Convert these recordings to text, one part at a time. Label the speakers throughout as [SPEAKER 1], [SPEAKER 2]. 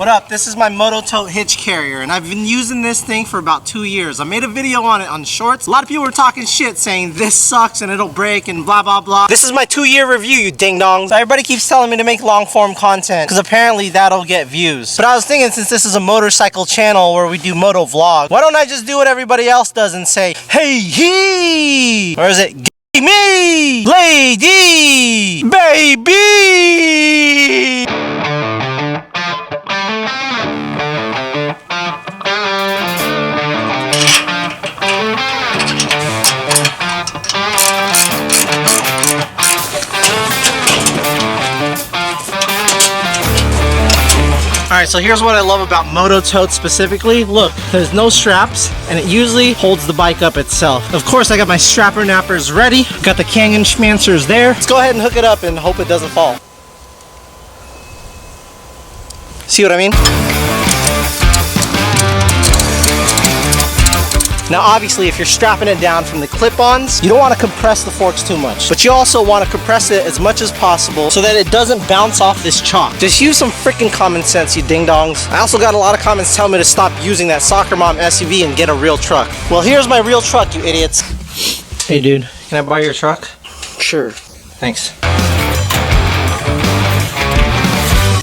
[SPEAKER 1] What up? This is my Mototote Hitch Carrier, and I've been using this thing for about 2 years. I made a video on it on shorts. A lot of people were talking shit saying this sucks and it'll break and blah blah blah. This is my 2-year review, you ding-dongs. Everybody keeps telling me to make long-form content because apparently that'll get views. But I was thinking, since this is a motorcycle channel where we do moto vlog, why don't I just do what everybody else does and say, hey he, or is it give me lady baby? Alright, so here's what I love about Mototote specifically. Look, there's no straps, and it usually holds the bike up itself. Of course, I got my strapper nappers ready. Got the Kangen schmancers there. Let's go ahead and hook it up and hope it doesn't fall. See what I mean? Now obviously, if you're strapping it down from the clip-ons, you don't want to compress the forks too much, but you also want to compress it as much as possible so that it doesn't bounce off this chalk. Just use some freaking common sense, you ding-dongs. I also got a lot of comments telling me to stop using that soccer mom SUV and get a real truck. Well, here's my real truck, you idiots. Hey dude, can I borrow your truck? Sure. Thanks.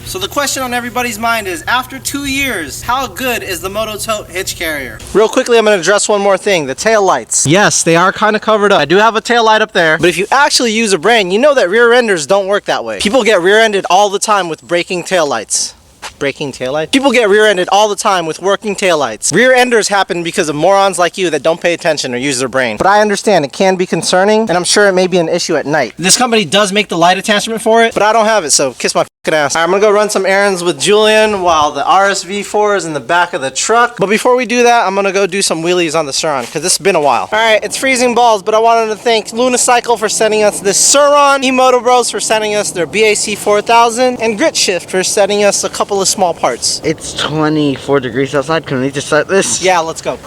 [SPEAKER 1] So the question on everybody's mind is, after 2 years, how good is the Mototote Hitch Carrier? Real quickly, I'm going to address one more thing, the tail lights. Yes, they are kind of covered up. I do have a tail light up there, but if you actually use a brain, you know that rear enders don't work that way. People get rear-ended all the time with braking tail lights. Braking taillight? People get rear-ended all the time with working taillights. Rear-enders happen because of morons like you that don't pay attention or use their brain. But I understand it can be concerning, and I'm sure it may be an issue at night. This company does make the light attachment for it, but I don't have it, so kiss my fucking ass. All right, I'm gonna go run some errands with Julian while the RSV4 is in the back of the truck. But before we do that, I'm gonna go do some wheelies on the Suron, because it's been a while. All right, it's freezing balls, but I wanted to thank Lunicycle for sending us this Suron, Emoto Bros for sending us their BAC 4000, and Grit Shift for sending us a couple of small parts.
[SPEAKER 2] It's 24 degrees outside. Can we just start this?
[SPEAKER 1] Yeah, let's go.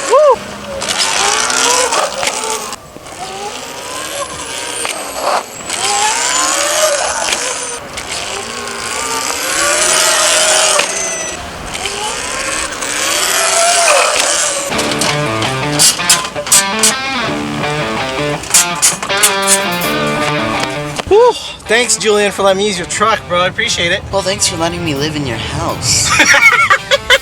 [SPEAKER 1] Woo! Thanks, Julian, for letting me use your truck, bro. I appreciate it.
[SPEAKER 2] Well, thanks for letting me live in your house.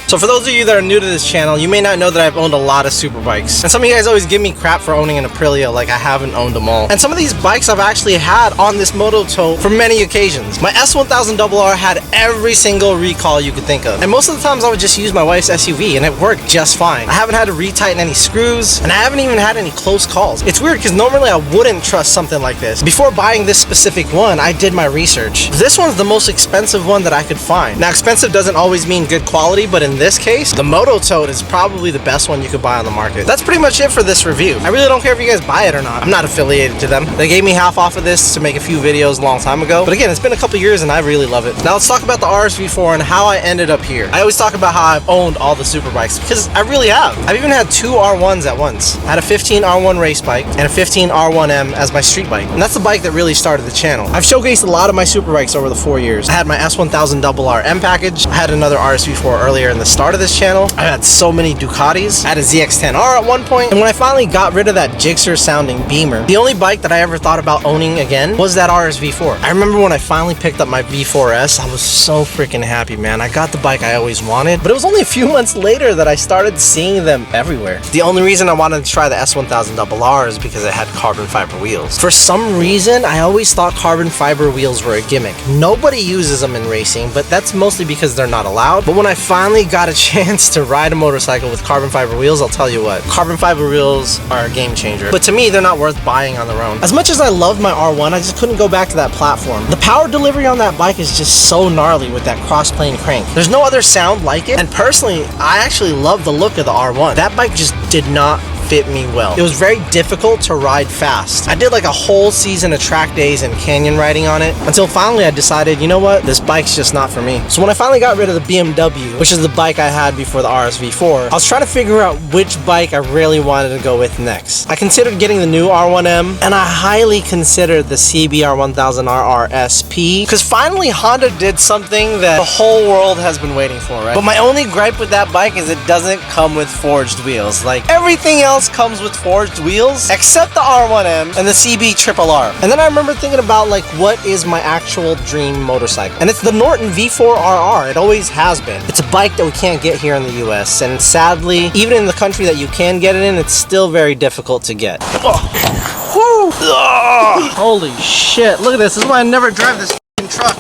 [SPEAKER 1] So for those of you that are new to this channel, you may not know that I've owned a lot of super bikes. And some of you guys always give me crap for owning an Aprilia, like I haven't owned them all. And some of these bikes I've actually had on this Mototote for many occasions. My S1000RR had every single recall you could think of. And most of the times I would just use my wife's SUV and it worked just fine. I haven't had to retighten any screws, and I haven't even had any close calls. It's weird because normally I wouldn't trust something like this. Before buying this specific one, I did my research. This one's the most expensive one that I could find. Now, expensive doesn't always mean good quality, but in this case, the Mototote is probably the best one you could buy on the market. That's pretty much it for this review. I really don't care if you guys buy it or not. I'm not affiliated to them. They gave me half off of this to make a few videos a long time ago. But again, it's been a couple years and I really love it. Now let's talk about the RSV4 and how I ended up here. I always talk about how I've owned all the super bikes because I really have. I've even had 2 R1s at once. I had a 15 R1 race bike and a 15 R1M as my street bike. And that's the bike that really started the channel. I've showcased a lot of my super bikes over the 4 years. I had my S1000RR M package. I had another RSV4 earlier in the start of this channel. I had so many Ducatis. I had a ZX10R at one point. And when I finally got rid of that Gixxer sounding Beamer, the only bike that I ever thought about owning again was that RSV4. I remember when I finally picked up my V4S, I was so freaking happy, man. I got the bike I always wanted, but it was only a few months later that I started seeing them everywhere. The only reason I wanted to try the S1000RR is because it had carbon fiber wheels. For some reason, I always thought carbon fiber wheels were a gimmick. Nobody uses them in racing, but that's mostly because they're not allowed. But when I finally got a chance to ride a motorcycle with carbon fiber wheels, I'll tell you what, carbon fiber wheels are a game changer. But to me, they're not worth buying on their own. As much as I loved my R1, I just couldn't go back to that platform. The power delivery on that bike is just so gnarly with that cross-plane crank. There's no other sound like it, and personally, I actually love the look of the R1. That bike just did not fit me well. It was very difficult to ride fast. I did like a whole season of track days and canyon riding on it until finally I decided, you know what, this bike's just not for me. So when I finally got rid of the BMW, which is the bike I had before the RSV4, I was trying to figure out which bike I really wanted to go with next. I considered getting the new R1M, and I highly considered the CBR 1000RR SP, because finally Honda did something that the whole world has been waiting for, right? But my only gripe with that bike is it doesn't come with forged wheels. Like, everything else comes with forged wheels except the R1M and the CB RRR. And then I remember thinking about, like, what is my actual dream motorcycle? And it's the Norton V4RR. It always has been. It's a bike that we can't get here in the US, and sadly, even in the country that you can get it in, it's still very difficult to get. Woo. Holy shit, look at this. This is why I never drive this f***ing truck.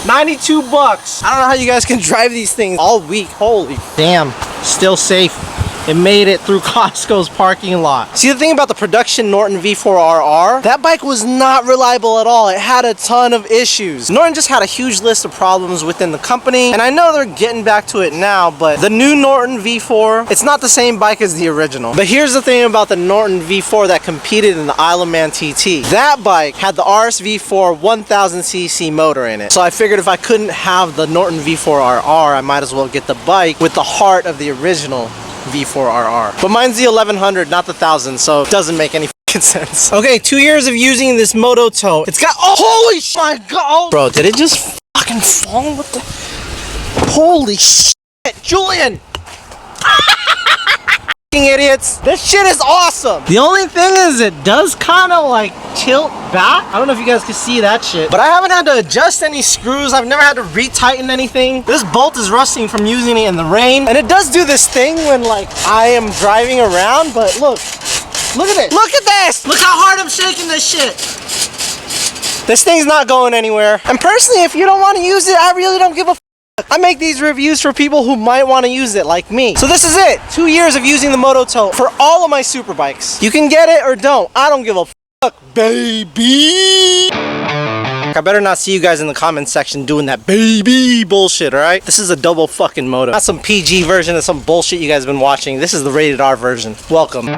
[SPEAKER 1] 92 bucks. I don't know how you guys can drive these things all week. Holy damn. Still safe. It made it through Costco's parking lot. See, the thing about the production Norton V4RR, that bike was not reliable at all. It had a ton of issues. Norton just had a huge list of problems within the company, and I know they're getting back to it now, but the new Norton V4, it's not the same bike as the original. But here's the thing about the Norton V4 that competed in the Isle of Man TT. That bike had the RSV4 1000cc motor in it. So I figured if I couldn't have the Norton V4RR, I might as well get the bike with the heart of the original V4RR. But mine's the 1100, not the 1000, so it doesn't make any fucking sense. Okay, 2 years of using this Mototote. It's got, oh, holy sh, my god. Oh, bro, did it just fucking fall? What the? Holy shit, Julian. Idiots. This shit is awesome. The only thing is it does kind of like tilt back. I don't know if you guys can see that shit, but I haven't had to adjust any screws. I've never had to retighten anything. This bolt is rusting from using it in the rain, and it does do this thing when like I am driving around, but look at it. Look at this. Look how hard I'm shaking this shit. This thing's not going anywhere. And personally, if you don't want to use it, I really don't give a f. I make these reviews for people who might want to use it like me. So this is it. 2 years of using the Mototote for all of my super bikes. You can get it or don't. I don't give a fuck, baby. I better not see you guys in the comment section doing that baby bullshit, alright? This is a double fucking moto. Not some PG version of some bullshit you guys have been watching. This is the rated R version. Welcome.